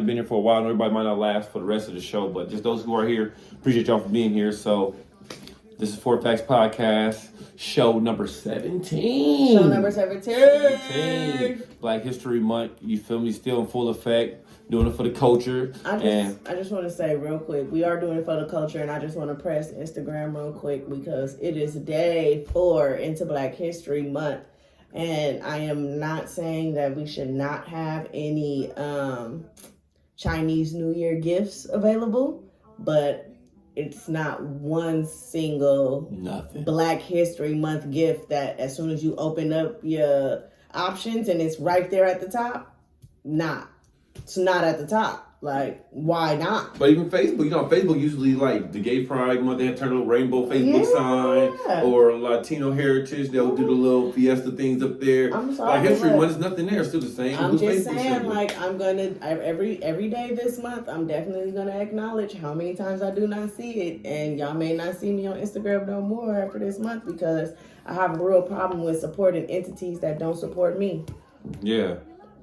Been here for a while, and everybody might not last for the rest of the show, but just those who are here, appreciate y'all for being here. So this is ForFacts Podcast, show number 17. Show number 17. Black History Month, you feel me, still in full effect, doing it for the culture. I just want to say real quick, we are doing it for the culture, and I just want to press Instagram real quick because it is day 4 into Black History Month. And I am not saying that we should not have any Chinese New Year gifts available, but it's not one single Black History Month gift that as soon as you open up your options and it's right there at the top, it's not at the top. Like, why not? But even Facebook, Facebook usually, like, the Gay Pride Month, they have turned a little rainbow Facebook sign, or Latino Heritage, they'll do the little fiesta things up there. I'm sorry. Like, History Month is nothing there, it's still the same. I'm just saying, like, I'm gonna, every day this month, I'm definitely gonna acknowledge how many times I do not see it, and y'all may not see me on Instagram no more after this month, because I have a real problem with supporting entities that don't support me. Yeah,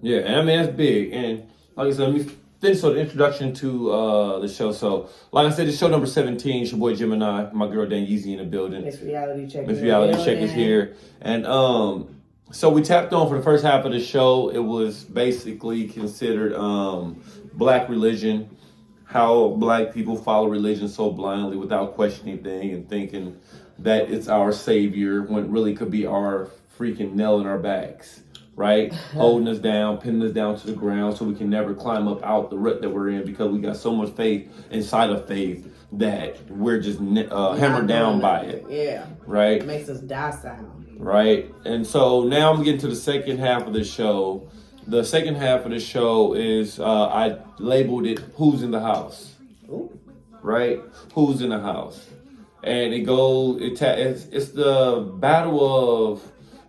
and I mean, that's big, and like I said, let me finish the introduction to the show. So, like I said, it's show number 17. It's your boy Gemini, my girl Dan Yeezy in the building. Miss Reality Check. Miss Reality Check is here. And so we tapped on for the first half of the show. It was basically considered black religion, how black people follow religion so blindly without questioning things and thinking that it's our savior when it really could be our freaking nail in our backs. Right? Holding us down, pinning us down to the ground so we can never climb up out the rut that we're in because we got so much faith inside of faith that we're just hammered down by it. Yeah. Right? It makes us docile. Right? And so now I'm getting to the second half of the show. The second half of the show is, I labeled it, Who's in the House? Ooh. Right? Who's in the house? And it goes, it's the battle of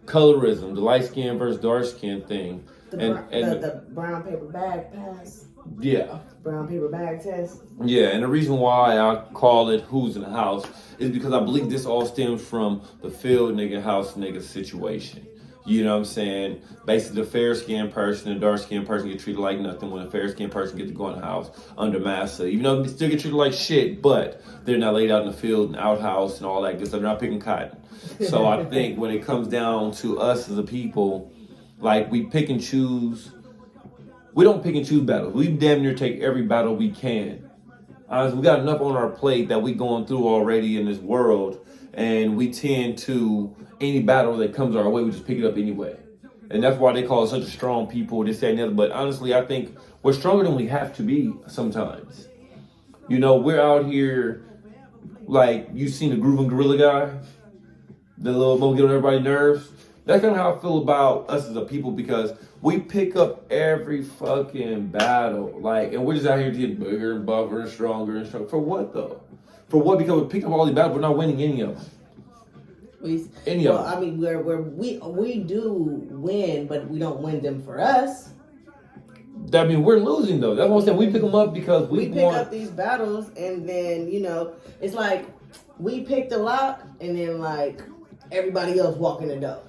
colorism, the light skin versus dark skin thing. The brown paper bag pass. Yeah. Brown paper bag test. Yeah, and the reason why I call it Who's in the House is because I believe this all stems from the field nigga, house nigga situation. You know what I'm saying? Basically, the fair-skinned person and dark-skinned person get treated like nothing when a fair-skinned person gets to go in the house under massa. Even though they still get treated like shit, but they're not laid out in the field and outhouse and all that good stuff. They're not picking cotton. So I think when it comes down to us as a people, like, we pick and choose. We don't pick and choose battles. We damn near take every battle we can. Honestly, we got enough on our plate that we going through already in this world, and we tend to, any battle that comes our way, we just pick it up anyway. And that's why they call us such a strong people, this, that, and the other. But honestly, I think we're stronger than we have to be sometimes. You know, we're out here, like, you seen the Groovin' Gorilla guy? The little mo get on everybody's nerves. That's kind of how I feel about us as a people, because we pick up every fucking battle. Like, and we're just out here getting bigger and buffer and stronger and stronger. For what, though? For what? Because we pick up all these battles, we're not winning any of them. I mean, we do win, but we don't win them for us. I mean, we're losing, though. That's what I'm saying. We pick them up because we pick up these battles, and then, you know, it's like we pick the lock, and then, like, everybody else walk in the door.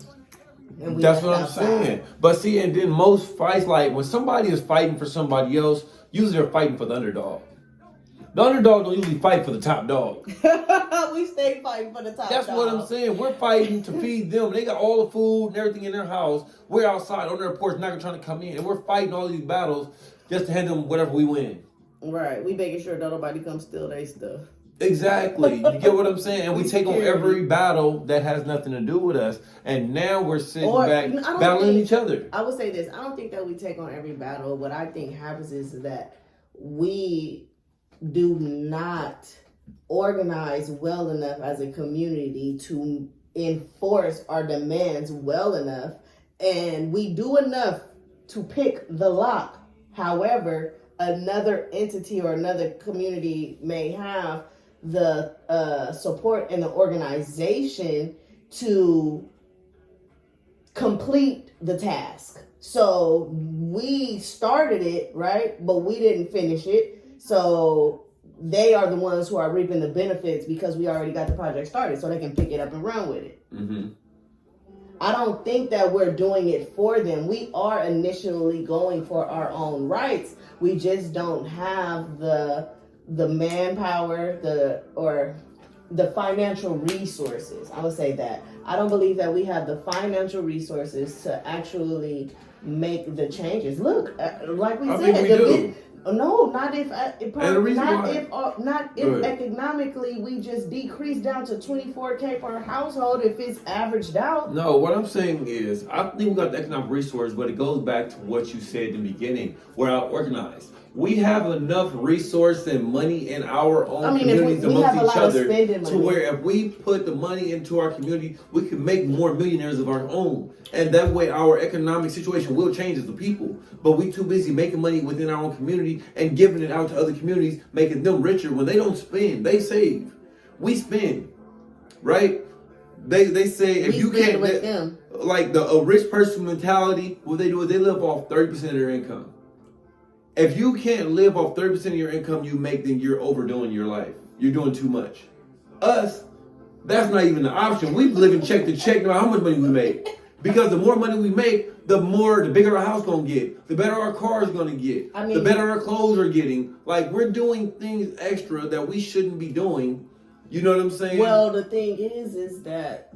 That's what I'm saying. But see, and then most fights, like, when somebody is fighting for somebody else, usually they're fighting for the underdog. The underdog don't usually fight for the top dog. We stay fighting for the top dog. That's what I'm saying. We're fighting to feed them. They got all the food and everything in their house. We're outside on their porch, not trying to come in. And we're fighting all these battles just to hand them whatever we win. Right. We making sure that nobody comes steal their stuff. Exactly. You get what I'm saying? And we take on every battle that has nothing to do with us. And now we're sitting back battling each other. I would say this. I don't think that we take on every battle. What I think happens is that we do not organize well enough as a community to enforce our demands well enough. And we do enough to pick the lock. However, another entity or another community may have the support and the organization to complete the task. So we started it, right? But we didn't finish it. So they are the ones who are reaping the benefits because we already got the project started, so they can pick it up and run with it. Mm-hmm. I don't think that we're doing it for them. We are initially going for our own rights, We just don't have the manpower, the financial resources. I would say that. I don't believe that we have the financial resources to actually make the changes. Look, like we I said, think we do. No, not if Go ahead. economically we just decrease down to 24K per household if it's averaged out. No, what I'm saying is, I think we got the economic resource, but it goes back to what you said in the beginning. We're out organized. We have enough resource and money in our own communities amongst each other to where if we put the money into our community, we can make more millionaires of our own. And that way our economic situation will change as a people. But we too busy making money within our own community and giving it out to other communities, making them richer. When they don't spend, they save. We spend, right? They say if you can't, like a rich person mentality, what they do is they live off 30% of their income. If you can't live off 30% of your income you make, then you're overdoing your life. You're doing too much. Us, that's not even an option. We live in check to check no matter how much money we make. Because the more money we make, the bigger our house gonna get. The better our car is gonna get. The better our clothes are getting. Like, we're doing things extra that we shouldn't be doing. You know what I'm saying? Well, the thing is that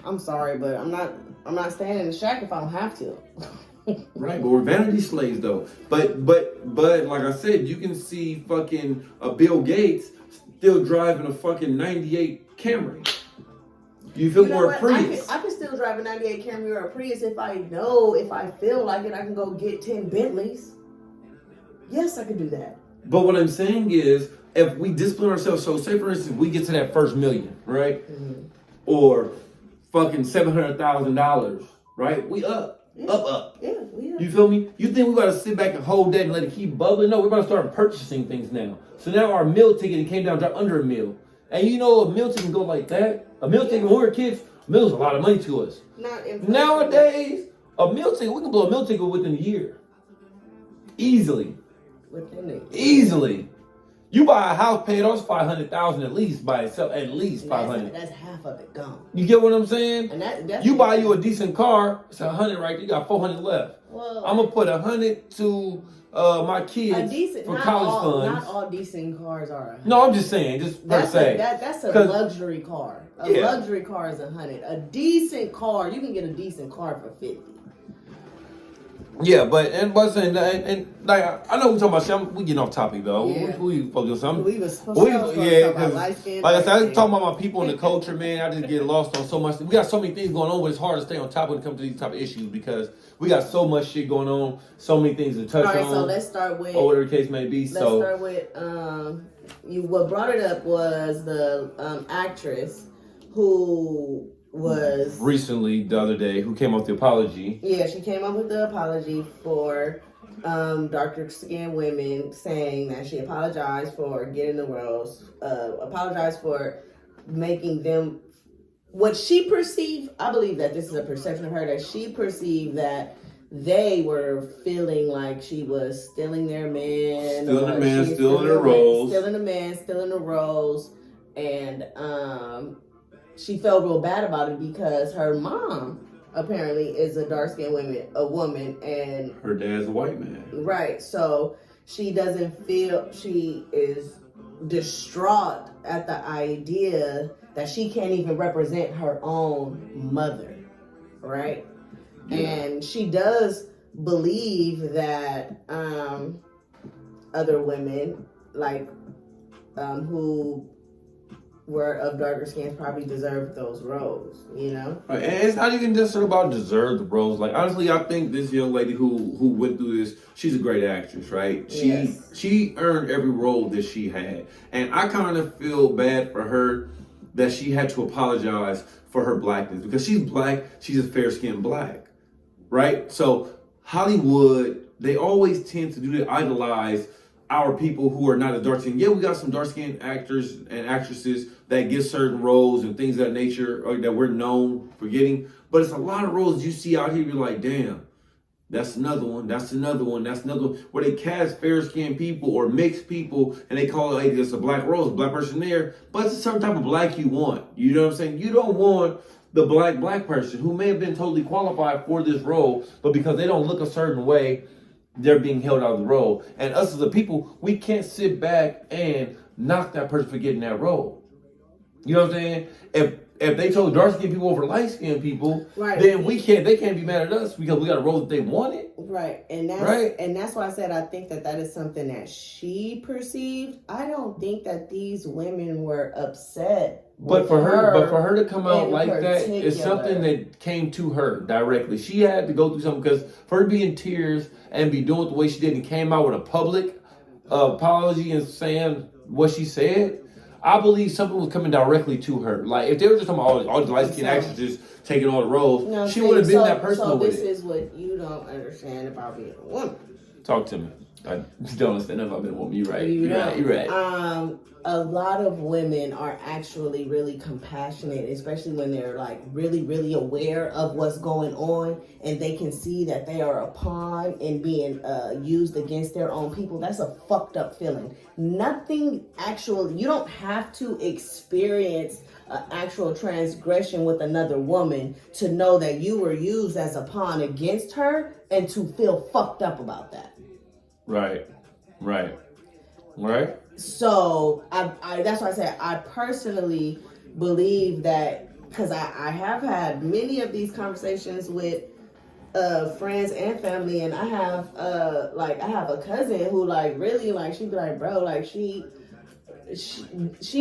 I'm sorry, but I'm not staying in the shack if I don't have to. Right, but we're vanity slaves though. But like I said, you can see fucking Bill Gates still driving a fucking 98 Camry. You feel more Prius. I can still drive a 98 Camry or a Prius if I feel like it, I can go get 10 Bentleys. Yes, I can do that. But what I'm saying is, if we discipline ourselves, so say for instance, we get to that first million, right? Mm-hmm. Or fucking $700,000, right? We up. Yeah. Up. Yeah, we up. You feel me? You think we gotta sit back and hold that and let it keep bubbling? No, we're gonna start purchasing things now. So now our meal ticket came down to under a meal. And you know a meal ticket can go like that? A meal ticket when we were kids, a meal was a lot of money to us. Nowadays, a meal ticket, we can blow a meal ticket within a year. Easily. Easily. You buy a house, pay it off $500,000 at least by itself, at least $500,000. That's half of it gone. You get what I'm saying? And you buy you a decent car, it's $100 right there. You got $400 left. Well, I'm gonna put $100 to my kids for college funds. Not all decent cars are $100. No, I'm just saying, that's a luxury car. A luxury car is $100. A decent car, you can get a decent car for $50. Yeah, but like I know we're talking about shit. We getting off topic though. Yeah. We supposed to do something. We was supposed to talk about light skin. Like I said, I was talking about my people in the culture, man. I just get lost on so much. We got so many things going on, but it's hard to stay on top when it comes to these type of issues because we got so much shit going on, so many things to touch on. All right, so let's start with, or whatever the case may be. Let's start with what brought it up was the actress who was recently the other day who came up with the apology. Yeah, she came up with the apology for darker skinned women, saying that she apologized for getting the roles, apologized for making them what she perceived. I believe that this is a perception of her, that she perceived that they were feeling like she was stealing their man, stealing the man, stealing the roles, stealing the roles, and she felt real bad about it because her mom apparently is a dark-skinned woman, and her dad's a white man. Right. So she doesn't feel, she is distraught at the idea that she can't even represent her own mother. Right. Yeah. And she does believe that other women, like who were of darker skins, probably deserved those roles, you know? Right. And it's not even just about deserve the roles. Like, honestly, I think this young lady who went through this, she's a great actress, right? She earned every role that she had. And I kind of feel bad for her that she had to apologize for her blackness. Because she's black, she's a fair-skinned black, right? So Hollywood, they always tend to do that, idolize our people who are not as dark-skinned. Yeah, we got some dark-skinned actors and actresses that get certain roles and things of that nature, or that we're known for getting. But it's a lot of roles you see out here, you're like, damn, that's another one, that's another one, that's another one. Where they cast fair-skinned people or mixed people, and they call it like it's a black role, a black person there. But it's a certain type of black you want. You know what I'm saying? You don't want the black person who may have been totally qualified for this role, but because they don't look a certain way, they're being held out of the role. And us as a people, we can't sit back and knock that person for getting that role. You know what I'm saying? If they chose dark skinned people over light skinned people, right, then they can't be mad at us because we got a role that they wanted. Right. And that's why I said I think that is something that she perceived. I don't think that these women were upset. But for her to come out like that is something that came to her directly. She had to go through something because for her to be in tears and be doing it the way she did and came out with a public apology and saying what she said, I believe something was coming directly to her. Like, if they were just talking about all the light-skinned actresses taking all the roles, she would have been that person with it. So this is what you don't understand about being a woman. Talk to me. I don't understand about being a woman. You're right. You're right. A lot of women are actually really compassionate, especially when they're like really, really aware of what's going on and they can see that they are a pawn and being used against their own people. That's a fucked up feeling. Nothing actual, you don't have to experience an actual transgression with another woman to know that you were used as a pawn against her and to feel fucked up about that. Right. So I that's why I said I personally believe that, because I have had many of these conversations with friends and family, and I have a cousin who like really like she'd be like, bro, like she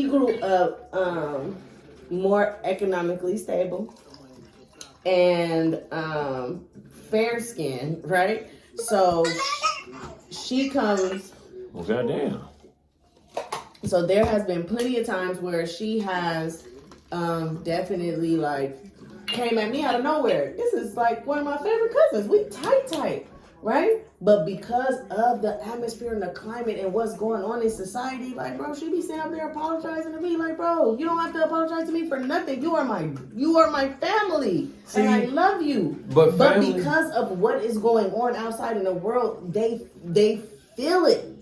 grew up more economically stable and fair skin, right? So she comes. Well, goddamn. So there has been plenty of times where she has definitely like came at me out of nowhere. This is like one of my favorite cousins. We tight, right? But because of the atmosphere and the climate and what's going on in society, like, bro, she be sitting up there apologizing to me, like, bro, you don't have to apologize to me for nothing. You are my family. See, and I love you. But because of what is going on outside in the world, they feel it.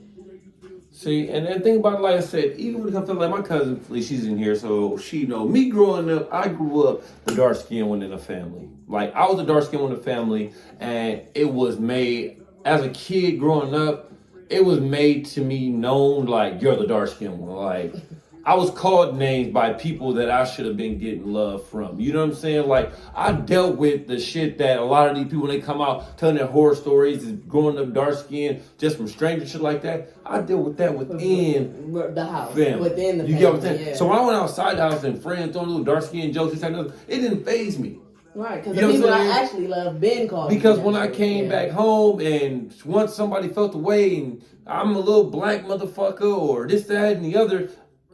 See, and then think about it, like I said, even when it comes to like my cousin, she's in here, so she know me growing up. I grew up the dark skinned one in the family. Like, I was the dark skinned one in the family, and it was made as a kid growing up. It was made to me known like you're the dark skinned one. Like, I was called names by people that I should have been getting love from. You know what I'm saying? Like, I dealt with the shit that a lot of these people, when they come out telling their horror stories, is growing up dark skinned just from strangers, shit like that. I dealt with that within the house, family. Within the family. You get what I'm saying? Yeah. So when I went outside the house and friends throwing little dark skinned jokes, this and that, it didn't faze me. Right, because the people I actually love been called. Because when I came back home and once somebody felt the way and I'm a little black motherfucker or this, that, and the other,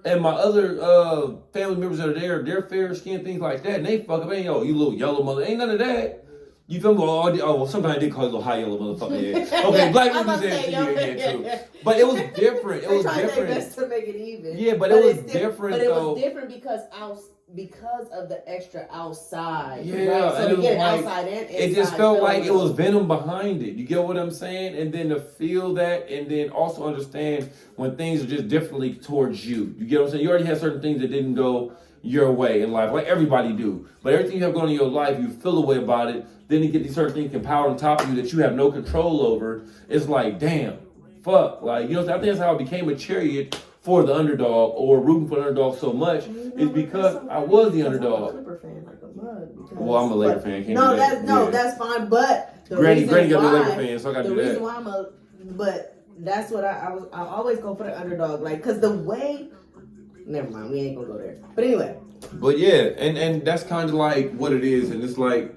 and my other family members that are there, they're fair skinned, things like that, and they fuck up, ain't yo, you little yellow mother, ain't none of that. You feel me? Well, sometimes I did call it a little high yellow motherfucker. Yeah. Okay, black people say it too. But it was different. It was different. Best to make it even. Yeah, but it was different. But it was different because of the extra outside. Yeah, right? So and you get outside and inside. It just felt like it was venom behind it. You get what I'm saying? And then to feel that, and then also understand when things are just differently towards you. You get what I'm saying? You already had certain things that didn't go your way in life, like everybody do. But everything you have going on in your life, you feel a way about it. Then you get these certain things compiled on top of you that you have no control over. It's like, damn, fuck. Like, you know, I think that's how I became a chariot for the underdog, or rooting for the underdog so much, is because I was the underdog. I'm a Clipper fan, like a mug. Well, I'm a Laker fan. That's fine. But Granny got me a Laker fan, so I got to do that. The reason why but that's what I always go for the underdog, like, because the way. Never mind, we ain't gonna go there. But anyway. But yeah, and that's kind of like what it is, and it's like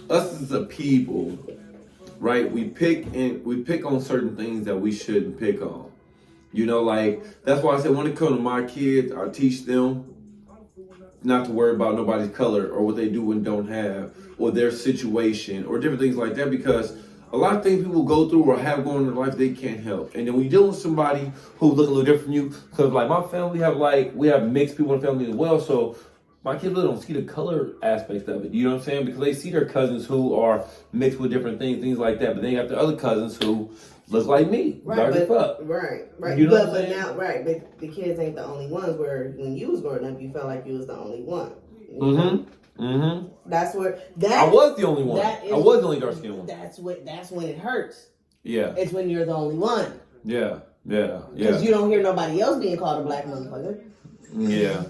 us as a people, right? We pick on certain things that we shouldn't pick on. You know, like, that's why I said when it comes to my kids, I teach them not to worry about nobody's color or what they do and don't have or their situation or different things like that, because a lot of things people go through or have going on in their life they can't help. And then when you deal with somebody who look a little different from you, because like my family we have mixed people in the family as well, so my kids really don't see the color aspect of it. You know what I'm saying? Because they see their cousins who are mixed with different things like that. But then you got the other cousins who look like me. Right. You know what I'm saying? Now, but the kids ain't the only ones where when you was growing up, you felt like you was the only one. Mm-hmm. Mm-hmm. That's where I was the only one. I was the only dark skinned one. That's when it hurts. Yeah. It's when you're the only one. Yeah. Because you don't hear nobody else being called a black motherfucker. Yeah.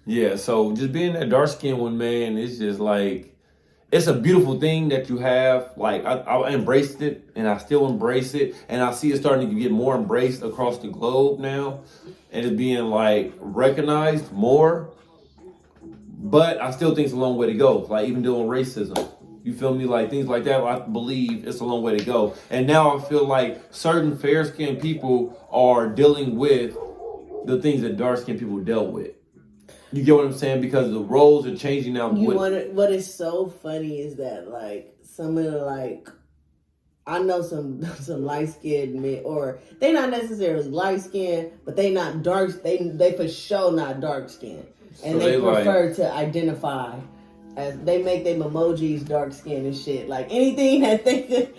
Yeah. So just being that dark skinned one, man, it's just like, it's a beautiful thing that you have. Like, I embraced it, and I still embrace it, and I see it starting to get more embraced across the globe now, and it's being like recognized more. But I still think it's a long way to go. Like, even doing racism, you feel me? Like, things like that, I believe it's a long way to go. And now I feel like certain fair-skinned people are dealing with the things that dark-skinned people dealt with. You get what I'm saying? Because the roles are changing now. What is so funny is that, like, some of the, like, I know some light-skinned men, or they not necessarily light-skinned, but they not dark. They for sure not dark-skinned. And so they prefer to identify as, they make them emojis dark skin and shit. Like anything that they could,